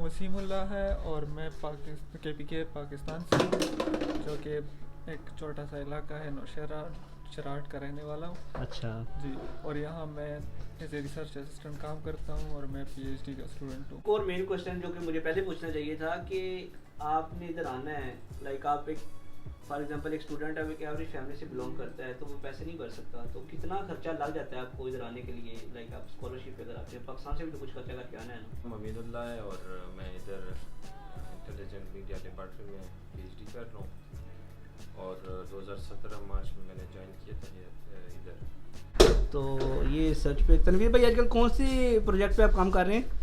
नाम वसीमुल्लाह है और मैं KPK पाकिस्तान से हूँ, जो कि एक छोटा सा इलाका है नौशहरा चराट का रहने वाला हूँ। अच्छा जी, और यहाँ मैं एज ए रिसर्च असिस्टेंट काम करता हूँ और मैं PhD का स्टूडेंट हूँ। और मेन क्वेश्चन जो कि मुझे पहले पूछना चाहिए था कि आपने इधर आना है, लाइक आप एक फॉर एग्जांपल एक स्टूडेंट है, एक एवरेज फैमिली से बिलोंग करता है, तो वो पैसे नहीं भर सकता, तो कितना खर्चा लग जाता है आपको इधर आने के लिए? लाइक आप स्कॉलरशिप अगर आते हैं पाकिस्तान से भी तो कुछ खर्चा करके आना है ना। हमीदुल्लाह है और मैं इधर इंटेलिजेंट मीडिया डिपार्टमेंट में PhD कर रहा हूँ और 2017 मार्च में मैंने ज्वाइन किया था इधर। तो ये सर्च पे तनवीर भाई आजकल कौन सी प्रोजेक्ट पे आप काम कर रहे हैं?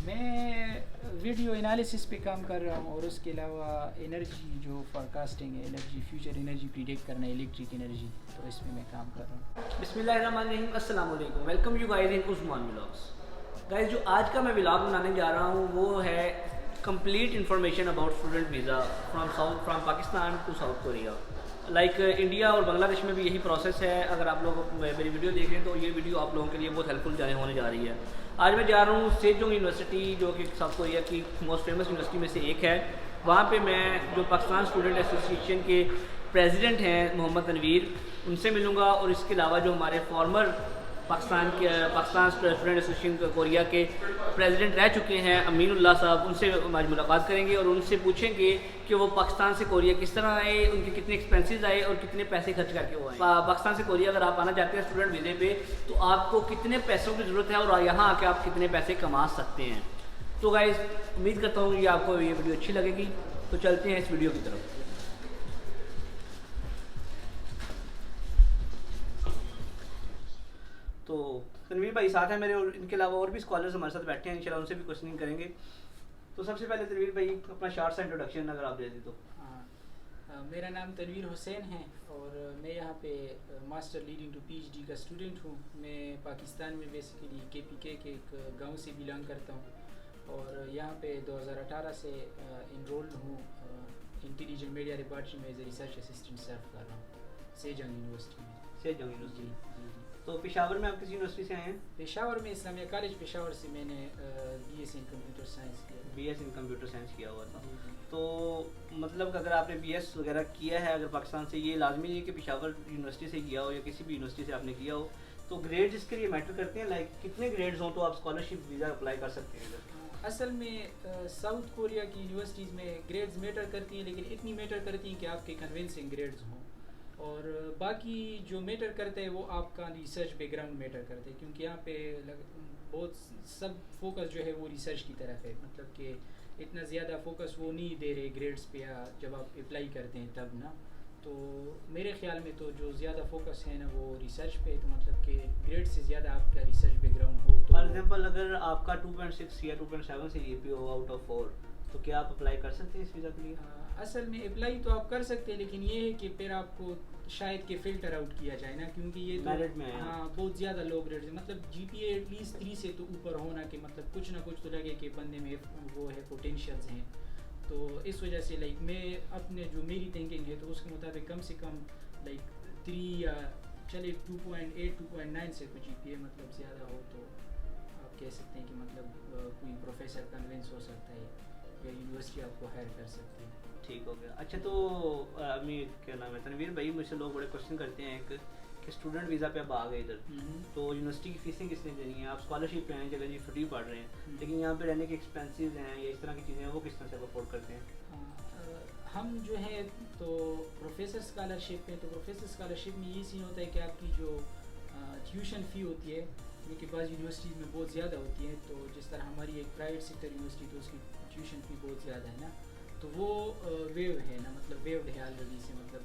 मैं वीडियो एनालिसिस पे काम कर रहा हूँ और उसके अलावा एनर्जी जो फोरकास्टिंग है, एनर्जी फ्यूचर एनर्जी प्रिडिक्ट करना है, इलेक्ट्रिक एनर्जी, तो इसमें मैं काम कर रहा हूँ। बिस्मिल्लाहिर्रहमानिर्रहीम, अस्सलाम वालेकुम, welcome you guys in Usman vlogs. Guys जो आज का मैं व्लॉग बनाने जा रहा हूँ वो है complete information about student visa from Pakistan to South Korea. Like India और बांग्लादेश में भी यही प्रोसेस है। अगर आप लोग मेरी वीडियो देख रहे हैं तो ये वीडियो आप लोगों के लिए बहुत हेल्पफुल होने जा रही है। आज मैं जा रहा हूँ सेजोंग यूनिवर्सिटी, जो कि साउथ कोरिया की मोस्ट फेमस यूनिवर्सिटी में से एक है। वहाँ पे मैं जो पाकिस्तान स्टूडेंट एसोसिएशन के प्रेसिडेंट हैं मोहम्मद तनवीर, उनसे मिलूँगा और इसके अलावा जो हमारे farmer Pakistan student association Korea के प्रेसिडेंट रह चुके हैं अमीनुल्लाह साहब, उनसे आज मुलाकात करेंगे और उनसे पूछेंगे कि वो पाकिस्तान से कोरिया किस तरह आए, उनके कितने एक्सपेंसेस आए और कितने पैसे खर्च करके वो आए। पाकिस्तान से कोरिया अगर आप आना चाहते हैं स्टूडेंट वीज़े पे तो आपको कितने पैसों की ज़रूरत है और यहाँ आके आप कितने पैसे कमा सकते हैं। तो गाइस उम्मीद करता हूँ कि आपको ये वीडियो अच्छी लगेगी, तो चलते हैं इस वीडियो की तरफ। तो तनवीर भाई साथ हैं मेरे और इनके अलावा और भी स्कॉलर्स हमारे साथ बैठे हैं, इंशाल्लाह उनसे भी क्वेश्चनिंग करेंगे। तो सबसे पहले तनवीर भाई अपना शॉर्ट सा इंट्रोडक्शन अगर आप दे दें तो। मेरा नाम तनवीर हुसैन है और मैं यहाँ पे मास्टर लीडिंग टू PhD का स्टूडेंट हूँ। मैं पाकिस्तान में बेसिकली KPK के एक गांव से बिलोंग करता हूँ और यहाँ पे 2018 से इनरोल्ड हूँ इंटेलिजेंट मीडिया डिपार्टमेंट में एज ए रिसर्च असिस्टेंट सर्व कर रहा हूँ सेजोंग यूनिवर्सिटी में। Sejong university. तो पेशावर में आप किस यूनिवर्सिटी से आए हैं? पेशावर में इस्लामिया कॉलेज पेशावर से मैंने BS इन कंप्यूटर साइंस किया। BS इन कंप्यूटर साइंस किया हुआ था। तो मतलब अगर आपने BS वगैरह किया है अगर पाकिस्तान से, ये लाजमी है कि पेशावर यूनिवर्सिटी से किया हो या किसी भी यूनिवर्सिटी से आपने किया हो, तो ग्रेड्स इसके लिए मैटर करते हैं। लाइक कितने ग्रेड्स हों तो आप स्कॉलरशिप वीज़ा अप्लाई कर सकते हैं इधर? असल में साउथ कोरिया की यूनिवर्सिटीज़ में ग्रेड्स मैटर करती हैं, लेकिन इतनी मैटर करती हैं कि आपके कन्विंसिंग ग्रेड्स हों, और बाकी जो मैटर करते हैं वो आपका रिसर्च बैकग्राउंड मैटर करते हैं, क्योंकि यहाँ पे बहुत सब फोकस जो है वो रिसर्च की तरफ है। मतलब कि इतना ज़्यादा फोकस वो नहीं दे रहे ग्रेड्स पे, या जब आप अप्लाई करते हैं तब ना, तो मेरे ख्याल में तो जो ज़्यादा फोकस है ना वो रिसर्च पे, तो मतलब कि ग्रेड से ज़्यादा आपका रिसर्च बैकग्राउंड हो। तो फॉर एग्जांपल अगर आपका 2.6 या 2.7 से GPA हो आउट ऑफ 4, तो क्या आप अप्लाई कर सकते हैं इस वीज़ा के लिए? असल में अप्लाई तो आप कर सकते हैं, लेकिन ये है कि फिर आपको शायद कि फ़िल्टर आउट किया जाए ना, क्योंकि ये तो मेरिट में हाँ बहुत ज़्यादा लो ग्रेड है। मतलब GPA एटलीस्ट 3 से तो ऊपर होना, कि मतलब कुछ ना कुछ तो लगे कि बंदे में वो है पोटेंशियल्स हैं। तो इस वजह से लाइक मैं अपने जो मेरी थिंकिंग है तो उसके मुताबिक कम से कम लाइक 3 या चले 2.8 2.9 से कुछ GPA मतलब ज़्यादा हो तो आप कह सकते हैं कि मतलब कोई प्रोफेसर कन्विंस हो सकता है या यूनिवर्सिटी आपको हायर कर सकती है। ठीक हो गया। अच्छा तो अमीर क्या नाम है तनवीर भाई, मुझसे लोग बड़े क्वेश्चन करते हैं कि स्टूडेंट वीज़ा पे आप आ गए इधर, तो यूनिवर्सिटी की फीसें किसने देनी है? आप स्कॉलरशिप पे हैं, चलें जी फ्री पढ़ रहे हैं, लेकिन यहाँ पे रहने के एक्सपेंसेस हैं या इस तरह की चीज़ें हैं, वो किस तरह से अफोर्ड करते हैं? हम जो है तो प्रोफेसर स्कॉलरशिप पे, तो प्रोफेसर स्कॉलरशिप में ये सीन होता है कि आपकी जो ट्यूशन फ़ी होती है जो कि बाज़ यूनिवर्सिटीज़ में बहुत ज़्यादा होती है, तो जिस तरह हमारी एक प्राइवेट सेक्टर यूनिवर्सिटी तो उसकी ट्यूशन फ़ी बहुत ज़्यादा है ना, तो वो वेव है ना, मतलब वेव्ड है ऑलरेडी से, मतलब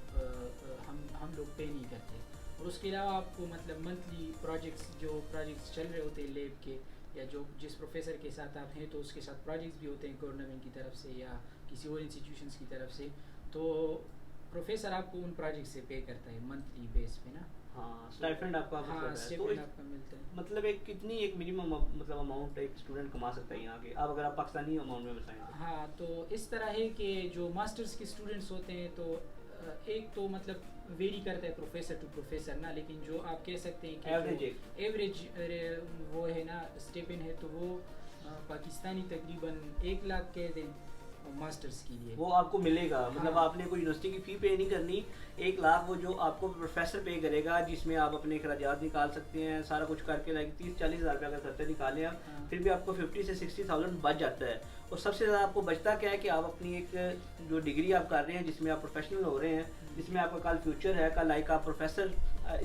हम लोग पे नहीं करते। और उसके अलावा आपको मतलब मंथली प्रोजेक्ट्स चल रहे होते हैं लैब के, या जो जिस प्रोफेसर के साथ आप हैं तो उसके साथ प्रोजेक्ट्स भी होते हैं गवर्नमेंट की तरफ से या किसी और इंस्टीट्यूशंस की तरफ से, तो प्रोफेसर आपको उन प्रोजेक्ट से पे करता है मंथली बेस पे ना। हाँ, स्टाइपेंड आपका स्टाइपेंड आपका मिलता है। मतलब एक कितनी एक मिनिमम मतलब अमाउंट एक स्टूडेंट कमा सकता है यहाँ के, अब अगर आप पाकिस्तानी अमाउंट में बताएं तो? हाँ, तो इस तरह है कि जो मास्टर्स के स्टूडेंट्स होते हैं तो एक तो मतलब वेरी करता है प्रोफेसर टू प्रोफेसर ना, लेकिन जो आप कह सकते हैं कि एवरेज वो है ना स्टेपिन है, तो वो पाकिस्तानी तकरीबन 1 लाख कह दें मास्टर्स के लिए। वो आपको मिलेगा, मतलब हाँ। आपने कोई यूनिवर्सिटी की फ़ी पे नहीं करनी। 1 लाख वो जो आपको प्रोफेसर पे करेगा, जिसमें आप अपने अखराजात निकाल सकते हैं, सारा कुछ करके लाइक 30-40 हज़ार रुपये अगर खर्चा निकालें आप, हाँ। फिर भी आपको 50 से 60,000 बच जाता है। और सबसे ज़्यादा आपको बचता क्या है कि आप अपनी एक जो डिग्री आप कर रहे हैं, जिसमें आप प्रोफेशनल हो रहे हैं, जिसमें आपका कल फ्यूचर है, कल लाइक आप प्रोफेसर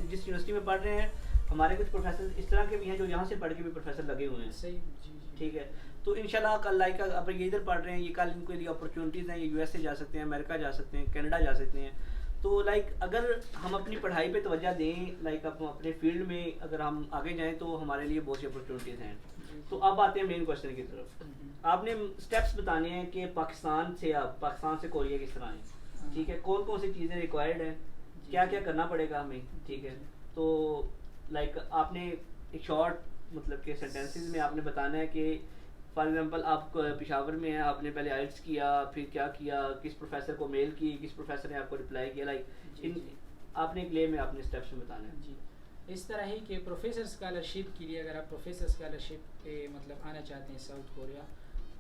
जिस यूनिवर्सिटी में पढ़ रहे हैं, हमारे कुछ प्रोफेसर इस तरह के भी हैं जो यहाँ से पढ़ के भी प्रोफेसर लगे हुए हैं। सही, जी जी। ठीक है, तो इंशाल्लाह कल लाइक आप ये इधर पढ़ रहे हैं, ये कल इनके लिए अपॉर्चुनिटीज़ हैं, ये यूएसए जा सकते हैं, अमेरिका जा सकते हैं, कनाडा जा सकते हैं। तो लाइक अगर हम अपनी पढ़ाई पे तवज्जो दें, लाइक अपने फील्ड में अगर हम आगे जाएं तो हमारे लिए बहुत सी अपॉर्चुनिटीज़ हैं। तो अब आते हैं मेन क्वेश्चन की तरफ। आपने स्टेप्स बताने हैं कि पाकिस्तान से कोरिया किस तरह आए, ठीक है, कौन कौन सी चीज़ें रिक्वायर्ड हैं, क्या क्या करना पड़ेगा हमें, ठीक है। तो लाइक आपने एक शॉर्ट मतलब के सेंटेंसेस में आपने बताना है कि फॉर एग्जांपल आप पेशावर में हैं, आपने पहले आइल्स किया, फिर क्या किया, किस प्रोफेसर को मेल की, किस प्रोफेसर ने आपको रिप्लाई किया, लाइक इन आपने एक ले में आपने स्टेप्स में बताना है। जी, इस तरह है कि प्रोफेसर स्कॉलरशिप के लिए अगर आप प्रोफेसर स्कॉलरशिप पे मतलब आना चाहते हैं साउथ कोरिया,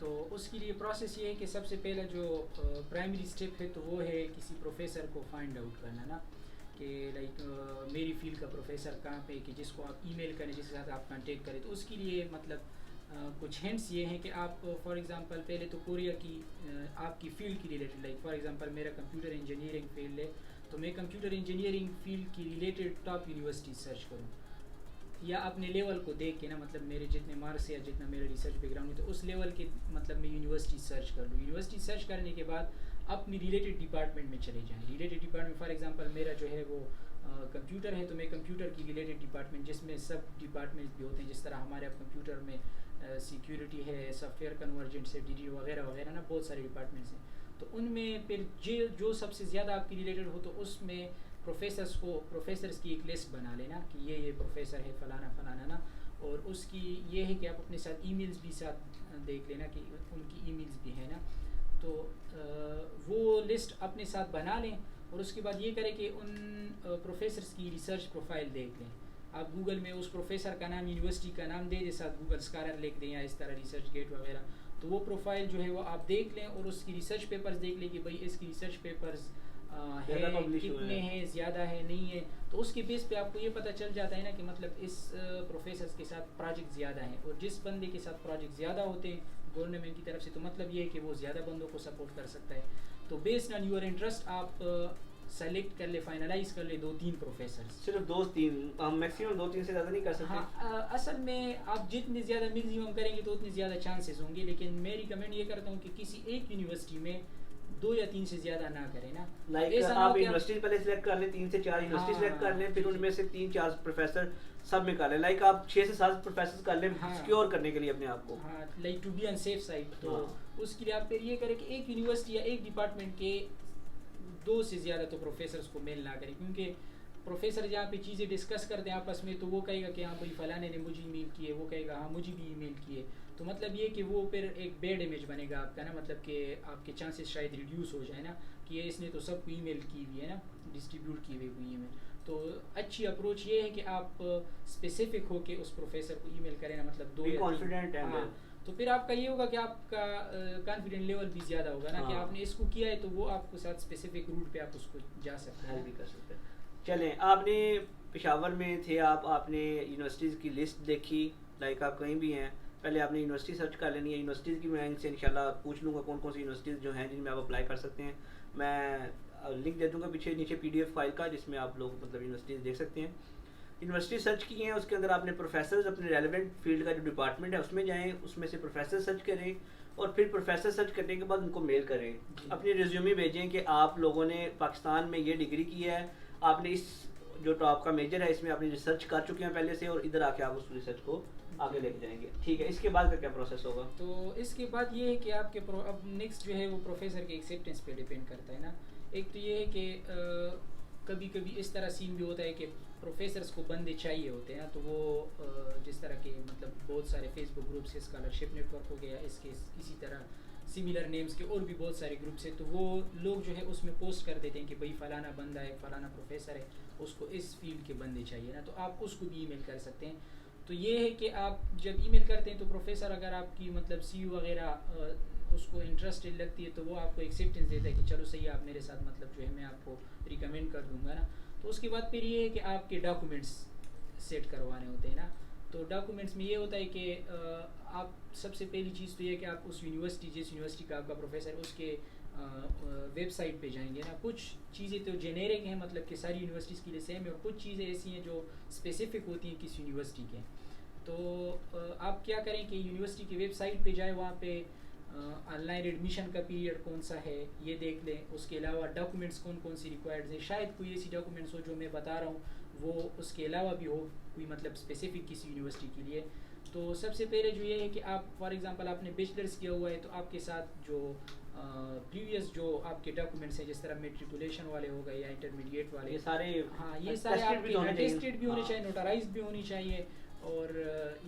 तो उसके लिए प्रोसेस ये है कि सबसे पहला जो प्राइमरी स्टेप है तो वो है किसी प्रोफेसर को फाइंड आउट करना ना, कि लाइक मेरी फील्ड का प्रोफेसर कहाँ पे, कि जिसको आप ईमेल करें, जिसके साथ आप कांटेक्ट करें। तो उसके लिए मतलब कुछ हिंट्स ये हैं कि आप फॉर एग्जांपल पहले तो कोरिया की आपकी फील्ड की रिलेटेड, लाइक फॉर एग्जांपल मेरा कंप्यूटर इंजीनियरिंग फील्ड है, तो मैं कंप्यूटर इंजीनियरिंग फील्ड की रिलेटेड टॉप यूनिवर्सिटी सर्च करूँ, या अपने लेवल को देख के ना, मतलब मेरे जितने मार्क्स या जितना मेरा रिसर्च बैकग्राउंड है तो उस लेवल के मतलब मैं यूनिवर्सिटी सर्च कर लूँ। यूनिवर्सिटी सर्च करने के बाद अपनी रिलेटेड डिपार्टमेंट में चले जाएँ। रिलेटेड डिपार्टमेंट फॉर एग्जांपल मेरा जो है वो कंप्यूटर है, तो मैं कंप्यूटर की रिलेटेड डिपार्टमेंट, जिसमें सब डिपार्टमेंट्स भी होते हैं, जिस तरह हमारे अब कंप्यूटर में सिक्योरिटी है, सॉफ्टवेयर कन्वर्जेंट्स है, डी वगैरह वगैरह ना, बहुत सारे डिपार्टमेंट्स हैं। तो उनमें फिर जो सबसे ज़्यादा आपकी रिलेटेड हो तो उसमें प्रोफेसर्स की एक लिस्ट बना लेना कि ये प्रोफेसर है फलाना फलाना ना, और उसकी ये है कि आप अपने साथ ईमेल्स भी साथ देख लेना कि उनकी ईमेल्स भी है ना, तो वो लिस्ट अपने साथ बना लें। और उसके बाद ये करें कि उन प्रोफेसर्स की रिसर्च प्रोफाइल देख लें। आप गूगल में उस प्रोफेसर का नाम, यूनिवर्सिटी का नाम दे साथ गूगल स्कॉलर लिख दें या इस तरह रिसर्च गेट वगैरह, तो वो प्रोफाइल जो है वो आप देख लें और उसकी रिसर्च पेपर्स देख लें कि भाई इसकी रिसर्च पेपर्स है कितने हैं, ज़्यादा है नहीं है, तो उसके बेस पे आपको ये पता चल जाता है ना कि मतलब इस प्रोफेसर के साथ प्रोजेक्ट ज़्यादा हैं, और जिस बंदे के साथ प्रोजेक्ट ज़्यादा होते हैं गवर्नमेंट की तरफ से, तो मतलब ये है कि वो ज़्यादा बंदों को सपोर्ट कर सकता है। तो बेस्ड ऑन योर इंटरेस्ट आप सेलेक्ट कर ले, फाइनलाइज कर ले 2-3 प्रोफेसर, सिर्फ 2-3, हम मैक्सिमम 2-3 से ज़्यादा नहीं कर सकते। हाँ, असल में आप जितने ज़्यादा मैक्सिमम करेंगे तो उतने ज़्यादा चांसेस होंगे, लेकिन मैं रिकमेंड ये करता हूँ कि किसी एक यूनिवर्सिटी में 2 या 3 से ज़्यादा ना करें ना। लाइक आप यूनिवर्सिटी पहले सिलेक्ट कर लें, 3 से 4 यूनिवर्सिटी सिलेक्ट कर लें, फिर उनमें से 3-4 प्रोफेसर सब में कर लें। लाइक आप 6 से 7 प्रोफेसर कर लें सिक्योर करने के लिए अपने आप को। हाँ, like to be on safe side. तो उसके लिए आप फिर ये करें कि एक यूनिवर्सिटी या एक डिपार्टमेंट के 2 से ज़्यादा तो प्रोफेसर्स को मेल ना करें, क्योंकि प्रोफेसर जहाँ पे चीज़ें डिस्कस करते हैं आपस में, तो वो कहेगा कि हाँ भाई फलाने ने मुझे ईमेल की है, वो कहेगा हाँ मुझे भी ईमेल की है, तो मतलब ये कि वो फिर एक बैड इमेज बनेगा आपका ना, मतलब कि आपके चांसेस शायद रिड्यूस हो जाए ना कि ये इसने तो सबको ईमेल की हुई है ना, डिस्ट्रीब्यूट की हुई कोई ईमेल। तो अच्छी अप्रोच ये है कि आप स्पेसिफिक हो के उस प्रोफेसर को ईमेल करें ना, मतलब 2 या 3। हाँ, तो फिर आपका ये होगा कि आपका कॉन्फिडेंट लेवल भी ज़्यादा होगा ना, कि आपने इसको किया है तो वो आपको साथ स्पेसिफिक रूट पे आप उसको जा सकते हैं, भी कर सकते हैं। चलें, आपने पेशावर में थे, आपने यूनिवर्सिटीज़ की लिस्ट देखी, लाइक आप कहीं भी हैं, पहले आपने यूनिवर्सिटी सर्च कर लेनी है। यूनिवर्सिटीज़ की मैं इनसे इंशाल्लाह पूछ लूँगा कौन कौन सी यूनिवर्सिटीज़ जो हैं जिनमें आप अप्लाई कर सकते हैं। मैं लिंक दे दूँगा नीचे PDF फाइल का, जिसमें आप लोग मतलब यूनिवर्सिटीज़ देख सकते हैं। यूनिवर्सिटी सर्च की हैं, उसके अंदर आपने प्रोफेसर्स अपने रेलेवेंट फील्ड का जो डिपार्टमेंट है उसमें जाएँ, उसमें से प्रोफेसर सर्च करें, और फिर प्रोफेसर सर्च करने के बाद उनको मेल करें, अपनी रिज्यूमे भेजें कि आप लोगों ने पाकिस्तान में ये डिग्री की है, आपने इस जो टॉप का मेजर है इसमें आपने रिसर्च कर चुके हैं पहले से, और इधर आके आप उस रिसर्च को आगे लेके जाएंगे। ठीक है, इसके बाद का क्या प्रोसेस होगा? तो इसके बाद ये है कि आपके अब नेक्स्ट जो है वो प्रोफेसर के एक्सेप्टेंस पे डिपेंड करता है ना। एक तो ये है कि कभी कभी इस तरह सीन भी होता है कि प्रोफेसर्स को बंदे चाहिए होते हैं ना, तो वो जिस तरह के मतलब बहुत सारे फेसबुक ग्रुप्स है, स्कॉलरशिप नेटवर्क हो गया, इसके इसी तरह सिमिलर नेम्स के और भी बहुत सारे ग्रुप्स हैं, तो वो लोग जो है उसमें पोस्ट कर देते हैं कि भाई फलाना बंदा है, फलाना प्रोफेसर है, उसको इस फील्ड के बंदे चाहिए ना, तो आप उसको भी ईमेल कर सकते हैं। तो ये है कि आप जब ईमेल करते हैं तो प्रोफेसर अगर आपकी मतलब सीयू वगैरह उसको इंटरेस्टेड लगती है तो वो आपको एक्सेप्टेंस देता है कि चलो सही है आप मेरे साथ मतलब जो है मैं आपको रिकमेंड कर दूंगा ना। तो उसके बाद फिर ये है कि आपके डॉक्यूमेंट्स सेट करवाने होते हैं ना। तो डॉक्यूमेंट्स में ये होता है कि आप सबसे पहली चीज़ तो ये है कि आप उस यूनिवर्सिटी जिस यूनिवर्सिटी का आपका प्रोफेसर उसके वेबसाइट पे जाएंगे ना। कुछ चीज़ें तो जेनेरिक हैं मतलब कि सारी यूनिवर्सिटीज़ के लिए सेम है और कुछ चीज़ें ऐसी हैं जो स्पेसिफिक होती हैं किसी यूनिवर्सिटी के। तो आप क्या करें कि यूनिवर्सिटी की वेबसाइट पे जाए, वहाँ पे ऑनलाइन एडमिशन का पीरियड कौन सा है ये देख लें। उसके अलावा डॉक्यूमेंट्स कौन कौन सी रिक्वायर्ड है, शायद कोई ऐसी डॉक्यूमेंट्स हो जो मैं बता रहा हूँ वो उसके अलावा भी हो कोई मतलब स्पेसिफिक किसी यूनिवर्सिटी के लिए। तो सबसे पहले जो ये है कि आप फॉर एग्जांपल आपने बैचलर्स किया हुआ है तो आपके साथ जो प्रीवियस जो आपके डॉक्यूमेंट्स हैं जिस तरह मेट्रिकुलेशन वाले हो गए या इंटरमीडिएट वाले, ये सारे हाँ ये सारे आपके अटेस्टेड भी होने चाहिए, नोटराइज्ड भी होनी चाहिए और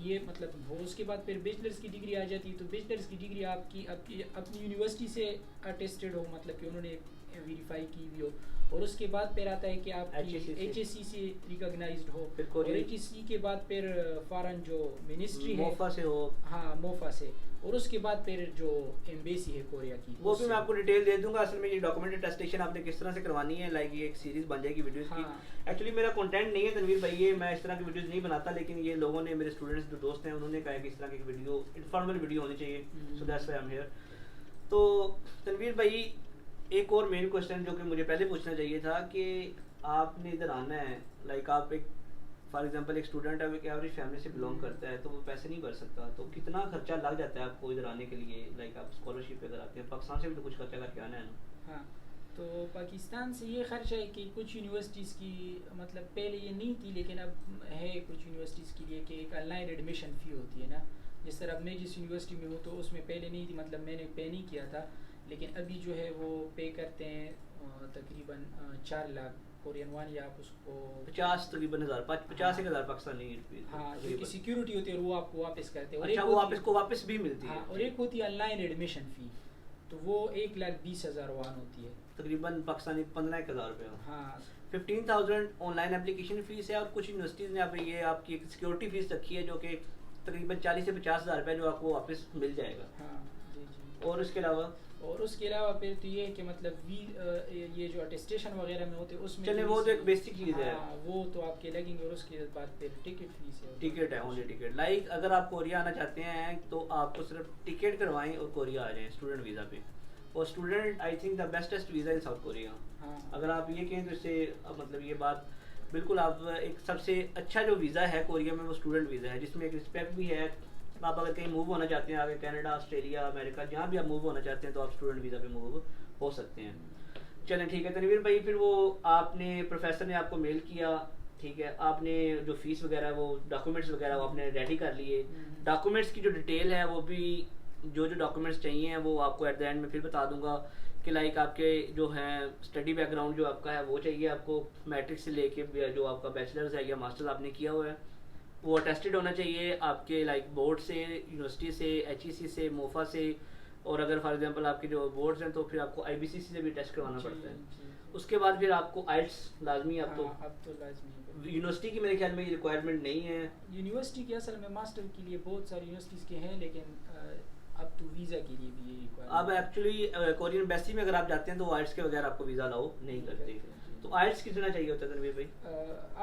ये मतलब हो। उसके बाद फिर बैचलर्स की डिग्री आ जाती है तो बैचलर्स की डिग्री आपकी अपनी यूनिवर्सिटी से अटेस्टेड हो मतलब कि उन्होंने वेरीफाई की भी हो। और उसके बाद फिर आता है कि आपकी HSC से रिकॉग्नाइज्ड हो और HSC के बाद फिर फॉरेन जो मिनिस्ट्री है मोफा से हो, हाँ मोफा से, और उसके बाद फिर जो एम्बेसी है कोरिया की वो भी मैं आपको डिटेल दे दूंगा। असल में ये डॉक्यूमेंट अटेस्टेशन आपने किस तरह से करवानी है, लाइक ये एक सीरीज बन जाएगी वीडियोस की। एक्चुअली मेरा कंटेंट नहीं है तनवीर भाई, ये मैं इस तरह की वीडियोस नहीं बनाता, लेकिन ये लोगों ने मेरे स्टूडेंट्स जो दोस्त हैं उन्होंने कहा कि इस तरह की वीडियो इन्फॉर्मल वीडियो होनी चाहिए, so that's why I am here. तो तनवीर भाई एक और मेन क्वेश्चन जो कि मुझे पहले पूछना चाहिए था कि आपने इधर आना है, लाइक आप एक फॉर एग्जांपल एक स्टूडेंट है, एक एवरेज फैमिली से बिलोंग करता है तो वो पैसे नहीं भर सकता, तो कितना खर्चा लग जाता है आपको इधर आने के लिए? लाइक आप स्कॉलरशिप पे अगर आते हैं पाकिस्तान से भी तो कुछ खर्चा करके आना है ना। हाँ तो पाकिस्तान से ये खर्चा है कि कुछ यूनिवर्सिटीज़ की मतलब पहले ये नहीं थी लेकिन अब है कुछ यूनिवर्सिटीज़ के लिए कि एक ऑनलाइन एडमिशन फ़ी होती है ना। जिस तरह मैं जिस यूनिवर्सिटी में हूँ तो उसमें पहले नहीं थी, मतलब मैंने पे नहीं किया था, लेकिन अभी जो है वो पे करते हैं तकरीबन 4 लाख कोरियन वन या आप उसको 50 तकरीबन 50,000 पाकिस्तानी रुपए। हाँ जो कि सिक्योरिटी होती है और वो आपको वापस करते हैं। अच्छा, वो आपको वापस भी मिलती है। हाँ, और एक होती है ऑनलाइन एडमिशन फ़ी, तो वो 1,20,000 वन होती है तकरीबन पाकिस्तानी 15,000 रुपये। हाँ 15,000 ऑनलाइन एप्लीकेशन फीस है और कुछ यूनिवर्सिटीज़ ने आप ये आपकी एक सिक्योरिटी फीस रखी है जो कि तकरीबन 40 से 50,000 रुपये जो आपको वापस मिल जाएगा। हाँ जी जी। और उसके अलावा फिर तो ये है कि मतलब ये जो अटेस्टेशन वगैरह में होते हैं उसमें चले वो तो एक बेसिक चीज़ है, वो तो आपके लगेंगे। और उसके बाद फिर टिकट फीस है, टिकट है, ओनली टिकट। लाइक अगर आप कोरिया आना चाहते हैं तो आपको सिर्फ टिकट करवाएं और कोरिया आ जाएं स्टूडेंट वीज़ा पे। और student I think the bestest visa in south Korea. अगर आप ये कहें तो इससे मतलब ये बात बिल्कुल आप एक सबसे अच्छा जो वीज़ा है कोरिया में वो स्टूडेंट वीज़ा है, जिसमें एक रिस्पेक्ट भी है। आप अगर कहीं मूव होना चाहते हैं आगे कनाडा, ऑस्ट्रेलिया, अमेरिका, जहाँ भी आप मूव होना चाहते हैं तो आप स्टूडेंट वीज़ा पे मूव हो सकते हैं। चलें ठीक है तनवीर भाई, फिर वो आपने प्रोफेसर ने आपको मेल किया, ठीक है, आपने जो फीस वगैरह वो डॉक्यूमेंट्स वगैरह वो आपने रेडी कर लिए। डॉक्यूमेंट्स की जो डिटेल है वो भी जो डॉक्यूमेंट्स चाहिए हैं वो आपको एट द एंड में फिर बता दूंगा कि लाइक आपके जो हैं स्टडी बैकग्राउंड जो आपका है वो चाहिए आपको, मैट्रिक से लेके जो आपका बैचलर्स है या मास्टर्स आपने किया हुआ है वो अटेस्टेड होना चाहिए आपके लाइक बोर्ड से, यूनिवर्सिटी से, HEC से, मोफा से। और अगर फॉर एग्जांपल आपके जो बोर्ड्स हैं तो फिर आपको IBCC से भी टेस्ट करवाना पड़ता है। उसके बाद फिर आपको IELTS लाजमी, अब तो लाजमी यूनिवर्सिटी की मेरे ख्याल में ये रिक्वायरमेंट नहीं है। यूनिवर्सिटी के असल में मास्टर के लिए बहुत सारी यूनिवर्सिटीज़ के हैं, लेकिन अब तो वीज़ा के लिए भी ये रिक्वायरमेंट। अब एक्चुअली कोरियन एम्बेसी में अगर आप जाते हैं तो IELTS के बगैर आपको वीज़ा अलाउ नहीं करते। तो IELTS कितना चाहिए होता है तनवीर भाई?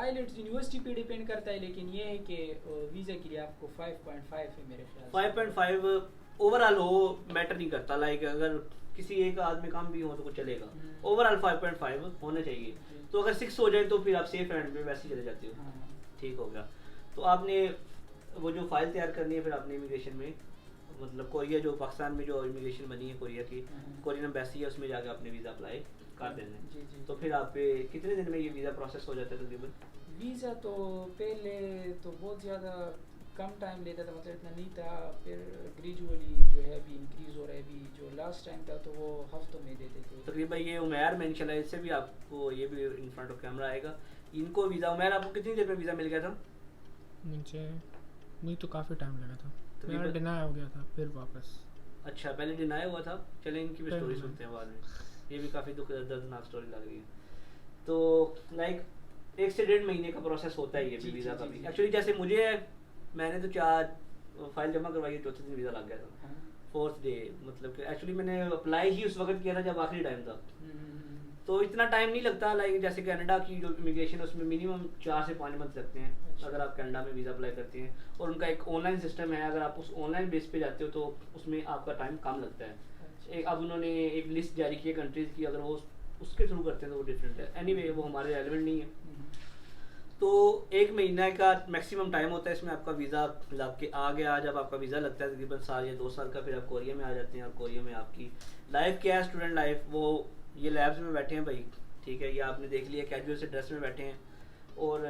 IELTS यूनिवर्सिटी पे डिपेंड करता है, लेकिन ये है कि वीज़ा के लिए आपको 5.5 है मेरे ख्याल से। 5.5 ओवरऑल हो मैटर नहीं करता, लाइक अगर किसी एक आदमी कम भी हो तो कुछ चलेगा, ओवरऑल 5.5 होना चाहिए। तो अगर 6 हो जाए तो फिर आप सेफ हैंड में वैसे चले जाते हो। ठीक हो गया। तो आपने वो जो फाइल तैयार करनी है फिर आपने इमिग्रेशन में मतलब कोरिया जो पाकिस्तान में जो इमिग्रेशन बनी है कोरिया की, कोरियन एम्बेसी है, उसमें जाकर आपने वीज़ा अप्लाई कर देना है। तो फिर आप कितने दिन में ये वीज़ा प्रोसेस हो जाता है तकरीबन? वीज़ा तो पहले तो बहुत ज़्यादा कम टाइम लेता था, मतलब इतना नहीं था, फिर ग्रेजुअली जो है अभी इंक्रीज़ हो रहा है। अभी जो लास्ट टाइम था तो वो हफ्तों में देते थे तकरीबन। ये उमैर में इंशाल्लाह इससे भी आपको ये भी इन फ्रंट ऑफ कैमरा आएगा। इनको वीज़ा उमैर आपको कितनी देर में वीज़ा मिल गया था? मुझे तो काफ़ी टाइम लगा था, मेरा डिनाई हो गया था फिर वापस। अच्छा, पहले डिनाई हुआ था। चलें इनकी भी स्टोरी सुनते हैं बाद में, ये भी काफ़ी दर्दनाक स्टोरी लग रही है। तो लाइक 1 से 1.5 महीने का प्रोसेस होता है ये भी वीज़ा का भी। एक्चुअली जैसे मुझे है, मैंने तो 4 फाइल जमा करवाई, चौथे दिन वीज़ा लग गया था, हाँ। 4th day. मतलब कि एक्चुअली मैंने अप्लाई ही उस वक्त किया था जब आखिरी टाइम था, तो इतना टाइम नहीं लगता। लाइक जैसे कनाडा की जो इमिग्रेशन है उसमें मिनिमम 4 से 5 मंथ लगते हैं अच्छा। अगर आप कनाडा में वीज़ा अप्लाई करते हैं, और उनका एक ऑनलाइन सिस्टम है, अगर आप उस ऑनलाइन बेस पे जाते हो तो उसमें आपका टाइम कम लगता है। एक अब उन्होंने एक लिस्ट जारी की है कंट्रीज़ की, अगर वो उसके थ्रू करते हैं तो वो डिफरेंट है। एनीवे वो हमारे रेलिवेंट नहीं है। तो 1 महीना का मैक्सिमम टाइम होता है इसमें, आपका वीज़ा लग के आ गया। जब आपका वीज़ा लगता है तकरीबन साल या 2 साल का, फिर आप कोरिया में आ जाते हैं। और कोरिया में आपकी लाइफ क्या है, स्टूडेंट लाइफ, वो ये लैब्स में बैठे हैं भाई, ठीक है, ये आपने देख लिया, कैजुअल से ड्रेस में बैठे हैं, और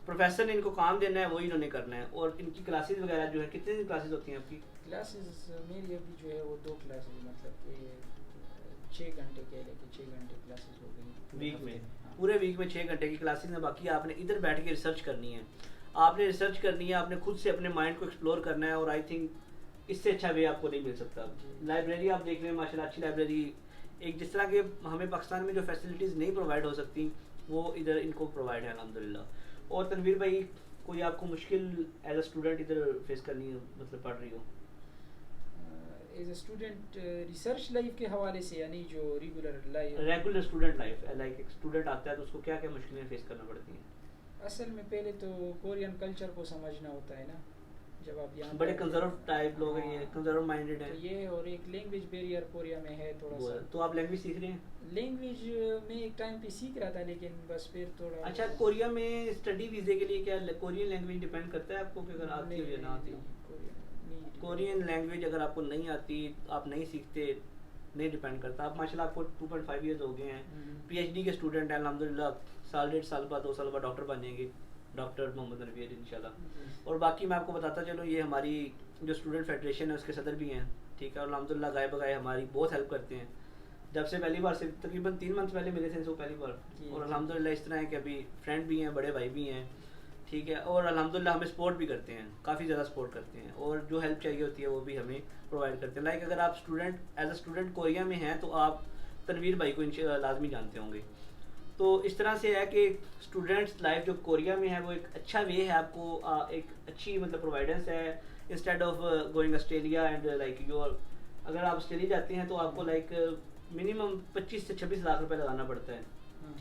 प्रोफेसर ने इनको काम देना है, वही इन्होंने करना है। और इनकी क्लासेस वगैरह जो है, कितने दिन क्लासेस होती हैं आपकी? क्लासेस मेरी अभी जो है वो 2 क्लासेस, मतलब कि 6 घंटे कह लेके 6 घंटे क्लासेस हो गई वीक में? हाँ। पूरे वीक में 6 घंटे की क्लासेस हैं। बाकी आपने इधर बैठ के रिसर्च करनी है, आपने रिसर्च करनी है, आपने खुद से अपने माइंड को एक्सप्लोर करना है। और आई थिंक इससे अच्छा वे आपको नहीं मिल सकता। लाइब्रेरी आप देख रहे हैं, माशाल्लाह अच्छी लाइब्रेरी, एक जिस तरह के हमें पाकिस्तान में जो फैसिलिटीज़ नहीं प्रोवाइड हो सकती वो इधर इनको प्रोवाइड है अल्हम्दुलिल्लाह। और तनवीर भाई, कोई आपको मुश्किल एज अ स्टूडेंट इधर फेस करनी है, मतलब पढ़ रही हो? As a student research life के हवाले से, यानी जो regular life, regular student life, like एक स्टूडेंट आता है तो उसको क्या क्या मुश्किलें फेस करना पड़ती हैं? असल में पहले तो कोरियन कल्चर को समझना होता है ना, जब आप यहाँ बड़े पे- कंजर्व टाइप लोग हैं, ये हाँ, कंजर्व माइंडेड तो हैं। ये, और एक लैंग्वेज बैरियर कोरिया में है थोड़ा सा। तो आप लैंग्वेज सीख रहे हैं? लैंग्वेज में एक टाइम पे सीख रहा था, लेकिन बस फिर थोड़ा। अच्छा, कोरिया में स्टडी वीज़े के लिए क्या कोरियन लैंग्वेज डिपेंड करता है आपको, कि अगर आती हो या ना आती हो? कोरियन लैंग्वेज अगर आपको नहीं आती, आप नहीं सीखते, नहीं डिपेंड करता। आप माशाल्लाह आपको 2.5 ईयर्स हो गए हैं, पीएचडी के स्टूडेंट हैं अल्हम्दुलिल्लाह, साल 1.5 साल बाद 2 साल बाद डॉक्टर बनेंगे, डॉक्टर मोहम्मद रणवीर इंशाल्लाह। और बाकी मैं आपको बताता चलूँ, ये हमारी जो स्टूडेंट फेडरेशन है उसके सदर भी हैं, ठीक है, और अल्हम्दुलिल्लाह गाय बगाए हमारी बहुत हेल्प करते हैं। जब से पहली बार से तकरीबन 3 मंथ पहले मिले थे इनको पहली बार, और अल्हम्दुलिल्लाह इस तरह है कि अभी फ्रेंड भी हैं, बड़े भाई भी हैं, ठीक है, और अल्हम्दुलिल्लाह हमें सपोर्ट भी करते हैं, काफ़ी ज़्यादा सपोर्ट करते हैं, और जो हेल्प चाहिए होती है वो भी हमें प्रोवाइड करते हैं। लाइक अगर आप student as a student Korea में हैं तो आप तनवीर भाई को लाजमी जानते होंगे। तो इस तरह से है कि स्टूडेंट्स लाइफ जो कोरिया में है वो एक अच्छा वे है, आपको एक अच्छी मतलब प्रोवाइडेंस है, instead of going Australia and like your, अगर आप ऑस्ट्रेलिया जाते हैं तो आपको लाइक मिनिमम 25 से 26 लाख रुपए लगाना पड़ता है,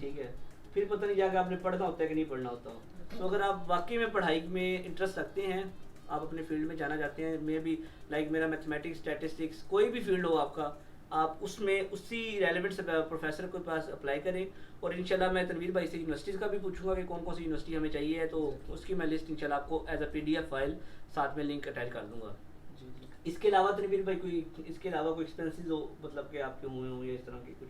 ठीक है, फिर पता नहीं जाकर आपने पढ़ना होता है कि नहीं पढ़ना होता। तो अगर आप वाकई में पढ़ाई में इंटरेस्ट रखते हैं, आप अपने फील्ड में जाना चाहते हैं, मे भी लाइक मेरा मैथमेटिक्स, स्टैटिस्टिक्स, कोई भी फील्ड हो आपका, आप उसमें उसी रेलिवेंट से प्रोफेसर के पास अप्लाई करें। और इंशाल्लाह मैं तनवीर भाई से यूनिवर्सिटीज़ का भी पूछूंगा कि कौन कौन सी यूनिवर्सिटी हमें चाहिए है, तो उसकी मैं लिस्ट इंशाल्लाह आपको एज अ PDF फाइल साथ में लिंक अटैच कर दूंगा। जी जी। इसके अलावा तनवीर भाई कोई इसके अलावा कोई एक्सपेंसेस हो, मतलब कि आपके हुए हों या इस तरह के कुछ?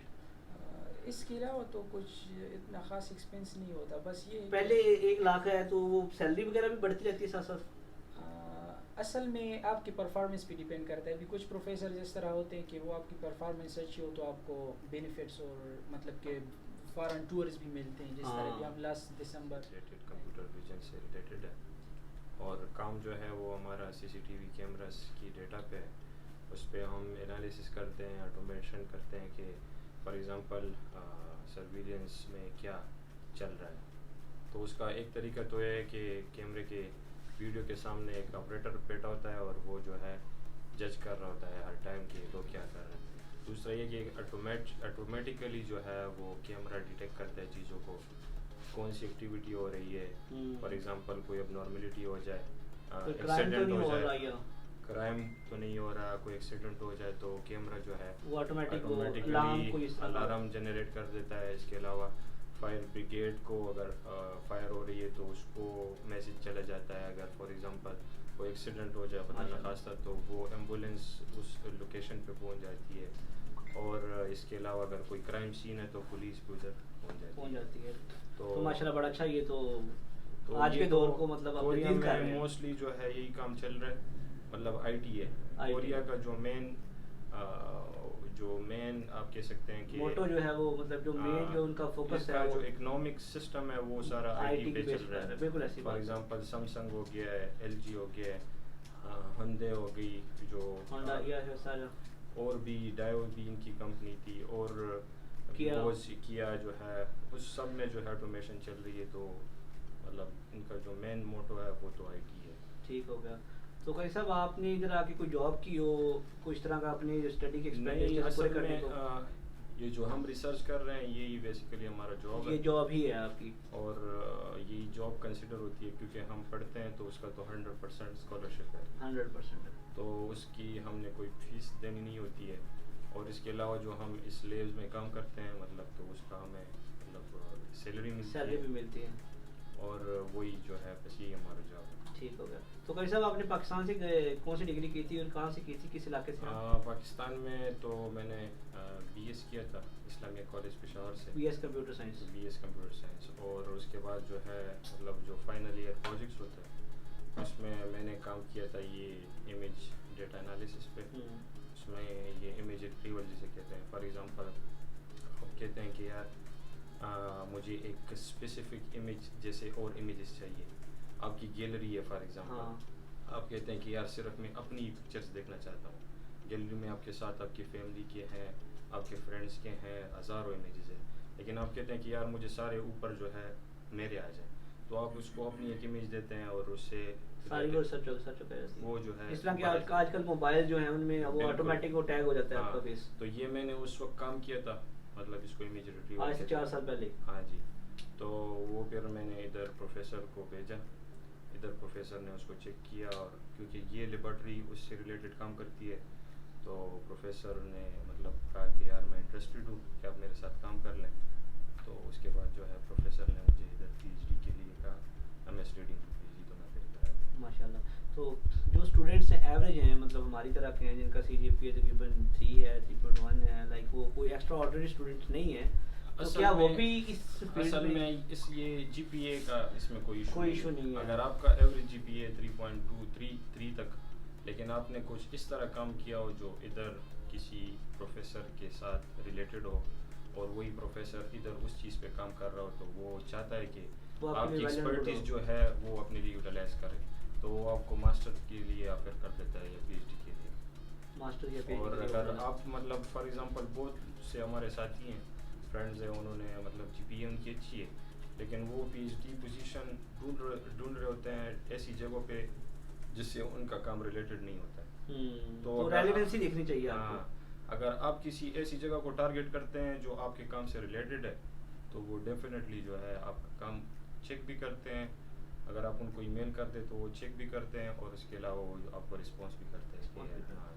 इसके अलावा तो कुछ इतना खास एक्सपेंस नहीं होता, बस ये पहले 1 लाख है तो वो सैलरी वगैरह भी बढ़ती रहती है साथ साथ? असल में आपकी परफॉर्मेंस पे डिपेंड करता है। अभी कुछ प्रोफेसर जिस तरह होते हैं कि वो आपकी परफॉर्मेंस अच्छी हो तो आपको बेनिफिट्स और मतलब के फॉरेन टूर्स भी मिलते हैं, जिस तरह कि हम लास्ट दिसंबर रिलेटेड कंप्यूटर विजन से रिलेटेड है, और काम जो है वो हमारा CCTV कैमरास की डेटा पे है, उस पर हम एनालिसिस करते हैं, ऑटोमेशन करते हैं कि फॉर एग्ज़ाम्पल सर्विलेंस में क्या चल रहा है। तो उसका एक तरीका तो ये है कि कैमरे के वीडियो के सामने एक ऑपरेटर बैठा होता है और वो जो है जज कर रहा होता है हर टाइम कि लोग क्या कर रहे हैं। दूसरा ये कि ऑटोमेटिकली जो है वो कैमरा डिटेक्ट करता है चीज़ों को, कौन सी एक्टिविटी हो रही है, फॉर एग्जांपल कोई अब हो जाए, एक्सीडेंट हो जाए, क्राइम तो नहीं हो रहा, कोई एक्सीडेंट हो जाए तो कैमरा जो है वो ऑटोमेटिकली अलार्म जनरेट कर देता है। इसके अलावा फायर ब्रिगेड को अगर फायर हो रही है तो उसको मैसेज चला जाता है, अगर फॉर एग्जांपल कोई एक्सीडेंट हो जाए खुदा न खास्ता तो वो एम्बुलेंस उस लोकेशन पे पहुंच जाती है। और इसके अलावा अगर कोई क्राइम सीन है तो पुलिस भी उधर पहुंच जाती है। तो माशाल्लाह बड़ा अच्छा, ये तो आज ये के दौर को मतलब कोरिया में मोस्टली जो है यही काम चल रहा है, मतलब IT है। कोरिया का जो मेन आप कह सकते हैं कि मोटो जो है वो मतलब जो मेन जो उनका फोकस है जो इकोनॉमिक सिस्टम है वो सारा IT पे चल रहा है। बिल्कुल ऐसी फॉर एग्जांपल सैमसंग हो गया है, LG हो गया है, Hyundai हो गई, जो होंडा है सारा, और भी डायो भी इनकी कंपनी थी, और किया जो है उस सब में जो है ऑटोमेशन चल रही है। तो मतलब इनका जो मेन मोटो है वो तो IT है। ठीक हो गया। तो कई साहब आपने इधर आके कोई जॉब की हो, कोई इस तरह का अपने स्टडी के नहीं, एक्सपेरिमेंट पूरे असल करने में को? ये जो हम रिसर्च कर रहे हैं यही बेसिकली हमारा जॉब ये है। जॉब ही है आपकी? और यही जॉब कंसिडर होती है क्योंकि हम पढ़ते हैं तो उसका तो 100% स्कॉलरशिप है, 100%? तो उसकी हमने कोई फीस देनी नहीं होती है। और इसके अलावा जो हम इस लेब्स में काम करते हैं मतलब तो उसका हमें मतलब सैलरी सैलरी भी मिलती मिलती है। है और वही जो है बस यही हमारा जॉब है। ठीक हो गया। तो कई साहब आपने पाकिस्तान से कौन सी डिग्री की थी और कहाँ से की थी, किस इलाके से? पाकिस्तान में तो मैंने बीएस किया था इस्लामिया कॉलेज पेशावर से, BS computer science. BS computer science. और उसके बाद जो है मतलब जो फाइनल ईयर प्रोजेक्ट्स होते हैं उसमें मैंने काम किया था ये इमेज डेटा एनालिसिस पे। उसमें ये इमेज रिट्रीवल जिसे कहते हैं, फॉर एग्जांपल आप कहते हैं कि यार मुझे एक स्पेसिफिक इमेज जैसे और इमेजेस चाहिए, आपकी गैलरी है फॉर एग्जांपल। हाँ। आप कहते हैं कि यार सिर्फ मैं अपनी पिक्चर्स देखना चाहता हूँ, गैलरी में आपके साथ आपकी फैमिली के हैं, आपके फ्रेंड्स के हैं, हज़ारों इमेजेस हैं, लेकिन आप कहते हैं कि यार मुझे सारे ऊपर जो है मेरे आ जाए, तो आप उसको अपनी एक इमेज देते हैं और उससे सारी वो सर्च हो जाती है। वो जो है इस तरह के आजकल मोबाइल जो हैं उनमें वो बिल्कुल। ऑटोमेटिक वो टैग हो जाता है हाँ, आपका फेस। तो ये मैंने उस वक्त काम किया था, मतलब इसको इमेज रिट्रीवल आज से 4 साल पहले। हाँ जी। तो वो फिर मैंने इधर प्रोफेसर को भेजा, इधर प्रोफेसर ने उसको चेक किया और क्योंकि ये लेबॉर्ट्री उससे रिलेटेड काम करती है तो प्रोफेसर ने मतलब कहा कि यार मैं इंटरेस्टेड हूँ कि आप मेरे साथ काम कर लें। तो उसके बाद जो है प्रोफेसर ने मुझे इधर पीएचडी के लिए कहा, एमएस रीडिंग टू पीएचडी, तो मैं फिर इधर आ गया। माशाल्लाह। तो जो स्टूडेंट्स हैं एवरेज हैं, मतलब हमारी तरह के हैं जिनका सीजीपीए तकरीबन 3 है, 3.1 है, लाइक वो कोई एक्स्ट्रा ऑर्डिनरी स्टूडेंट्स नहीं है, तो क्या वो भी इस असल में इस ये जीपीए का इसमें कोई इशू नहीं है? अगर आपका एवरेज जीपीए 3.2 3 तक, लेकिन आपने कुछ इस तरह काम किया हो जो इधर किसी प्रोफेसर के साथ रिलेटेड हो और वही प्रोफेसर इधर उस चीज़ पे काम कर रहा हो, तो वो चाहता है कि वो आपकी आपके एक्सपर्टीज जो है वो अपने लिए यूटिलाइज करे, तो वो आपको मास्टर के लिए ऑफर कर देता है या पीएचडी के लिए। मास्टर या पीएचडी। और अगर आप मतलब फॉर एग्जांपल बहुत से हमारे साथी हैं, फ्रेंड्स हैं, उन्होंने मतलब जीपीए उनकी अच्छी है लेकिन वो पीएचडी पोजीशन ढूंढ रहे होते हैं ऐसी जगहों पे जिससे उनका काम रिलेटेड नहीं होता है। तो रेलेवेंसी देखनी चाहिए आपको। हाँ, अगर आप किसी ऐसी जगह को टारगेट करते हैं जो आपके काम से रिलेटेड है तो वो डेफिनेटली जो है आपका काम चेक भी करते हैं, अगर आप उनको ईमेल कर दे तो वो चेक भी करते हैं और इसके अलावा वो आपको रिस्पॉन्स भी करते हैं। हाँ,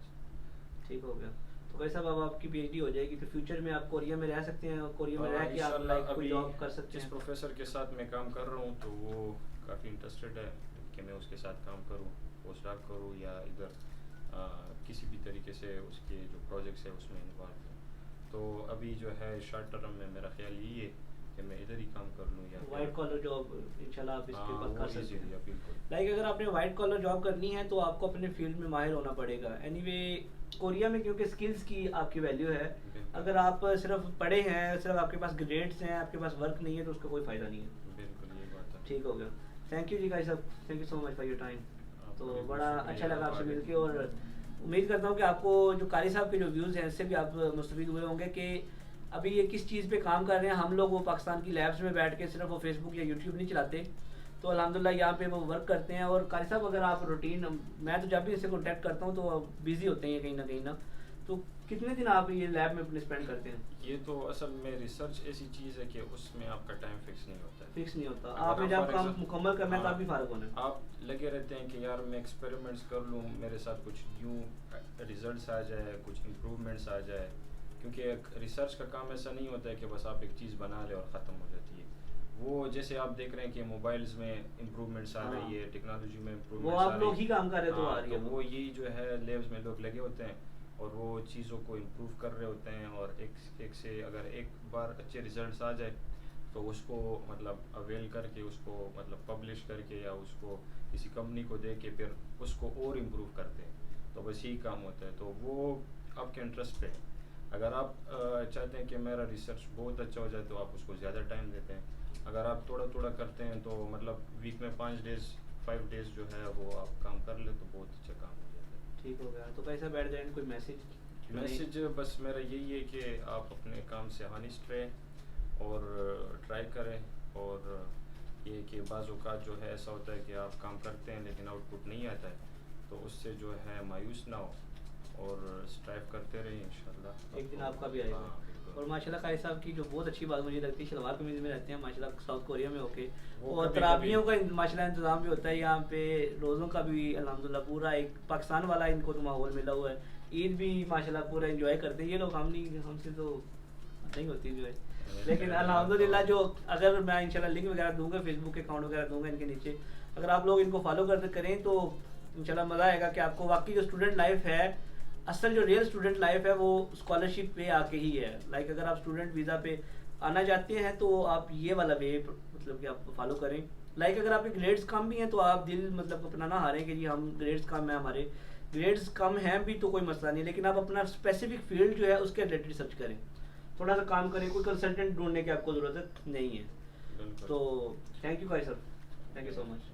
ठीक हो गया। तो भाई साहब अब आपकी पीएचडी हो जाएगी तो फ्यूचर में आप कोरिया में रह सकते हैं और कोरिया में रह के आप लाइक कोई जॉब कर सकते हैं? जिस प्रोफेसर के साथ मैं काम कर रहा हूँ तो वो काफ़ी इंटरेस्टेड है कि मैं उसके साथ काम करूँ, पोस्ट डॉक करूँ या इधर किसी भी तरीके से उसके जो प्रोजेक्ट्स है उसमें इन्वॉल्व हूँ। तो अभी जो है शॉर्ट टर्म में मेरा ख्याल यही है कि मैं इधर ही काम कर लूँ या वाइट कॉलर जॉब इंशाल्लाह आप इसके बाद कर सकते हैं। बिल्कुल। लाइक अगर आपने वाइट कॉलर जॉब करनी है तो आपको अपने फील्ड में माहिर होना पड़ेगा। एनीवे कोरिया में क्योंकि स्किल्स की आपकी वैल्यू है, अगर आप सिर्फ पढ़े हैं, सिर्फ आपके पास ग्रेड्स हैं, आपके पास वर्क नहीं है तो उसका कोई फ़ायदा नहीं है। बिल्कुल ये बात है। ठीक हो गया। थैंक यू जी गाइस साहब, thank you so much for your time. तो बड़ा अच्छा लगा आपसे मिलके और उम्मीद करता हूँ कि आपको जो कारी साहब के जो व्यूज़ हैं इससे भी आप मुस्तफ़ीद हुए होंगे कि अभी ये किस चीज़ पे काम कर रहे हैं। हम लोग वो पाकिस्तान की लैब्स में बैठ के सिर्फ वो फेसबुक या यूट्यूब नहीं चलाते, तो अल्हम्दुलिल्लाह यहाँ पे वो वर्क करते हैं। और कारी साहब अगर आप रूटीन, मैं तो जब भी इनसे कॉन्टैक्ट करता हूँ तो बिज़ी होते हैं कहीं ना, तो कितने दिन आप ये लैब में अपने स्पेंड करते हैं? ये तो असल में रिसर्च ऐसी चीज़ है कि उसमें आपका टाइम फिक्स नहीं होता है। फिक्स नहीं होता, आपने जब काम मुकम्मल करना है तो आप भी फारग होना है। आप लगे रहते हैं कि यार मैं एक्सपेरिमेंट्स कर लूँ, मेरे साथ कुछ न्यू रिजल्ट्स आ जाए, कुछ इम्प्रूवमेंट्स आ जाए, क्योंकि एक रिसर्च का काम ऐसा नहीं होता है कि बस आप एक चीज़ बना ले और ख़त्म हो जाती है। वो जैसे आप देख रहे हैं कि मोबाइल्स में इम्प्रूवमेंट्स आ रही है, टेक्नोलॉजी में इम्प्रूवमेंट्स वो आप लोग ही काम कर रहे तो आ रही है। तो वो यही जो है लैब्स में लोग लगे होते हैं और वो चीज़ों को इम्प्रूव कर रहे होते हैं और एक से अगर एक बार अच्छे रिजल्ट्स आ जाए तो उसको मतलब अवेल करके उसको मतलब पब्लिश करके या उसको किसी कंपनी को दे के फिर उसको और इम्प्रूव करते हैं। तो बस यही काम होता है, तो वो आपके इंटरेस्ट पे है। अगर आप चाहते हैं कि मेरा रिसर्च बहुत अच्छा हो जाए तो आप उसको ज़्यादा टाइम देते हैं, अगर आप थोड़ा थोड़ा करते हैं तो मतलब वीक में 5 डेज़ जो है वो आप काम कर ले तो बहुत अच्छा काम हो जाता है। ठीक हो गया। तो कैसा बैठ जाए कोई मैसेज? बस मेरा यही है कि आप अपने काम से हानिस्ट रहें और ट्राई करें और ये कि बाज़ जो है ऐसा होता है कि आप काम करते हैं लेकिन आउटपुट नहीं आता है, तो उससे जो है मायूस ना हो और स्ट्राइव करते रहिए इंशाल्लाह एक दिन आपका भी आएगा। हाँ, बिल्कुल। और माशाल्लाह कायद साहब की जो बहुत अच्छी बात मुझे लगती है, शलवार कमीज में रहते हैं माशाल्लाह साउथ कोरिया में होके, वो और कभी-कभी- तरावियों का माशाल्लाह इंतज़ाम भी होता है यहाँ पे, रोज़ों का भी अल्हम्दुलिल्लाह पूरा एक पाकिस्तान वाला इनको तो माहौल मिला हुआ है। ईद भी माशाल्लाह पूरा एंजॉय करते हैं ये लोग, हमसे तो नहीं होती जो है, लेकिन अल्हम्दुलिल्लाह जो अगर मैं इंशाल्लाह लिंक वगैरह दूंगा, फेसबुक के अकाउंट वगैरह दूंगा इनके नीचे, अगर आप लोग इनको फॉलो करते करें तो इंशाल्लाह मज़ा आएगा कि आपको वाकई जो स्टूडेंट लाइफ है, असल जो रियल स्टूडेंट लाइफ है वो स्कॉलरशिप पे आके ही है। लाइक अगर आप स्टूडेंट वीज़ा पे आना चाहते हैं तो आप ये वाला वे मतलब कि आप फॉलो करें। लाइक अगर आपके ग्रेड्स कम भी हैं तो आप दिल मतलब अपना ना हारें कि जी हम ग्रेड्स कम है, हमारे ग्रेड्स कम हैं भी तो कोई मसला नहीं, लेकिन आप अपना स्पेसिफिक फील्ड जो है उसके रिलेटेड सर्च करें, थोड़ा सा काम करें, कोई कंसल्टेंट ढूंढने की आपको ज़रूरत नहीं है। बिल्कुल। तो थैंक यू भाई sir, thank you so much.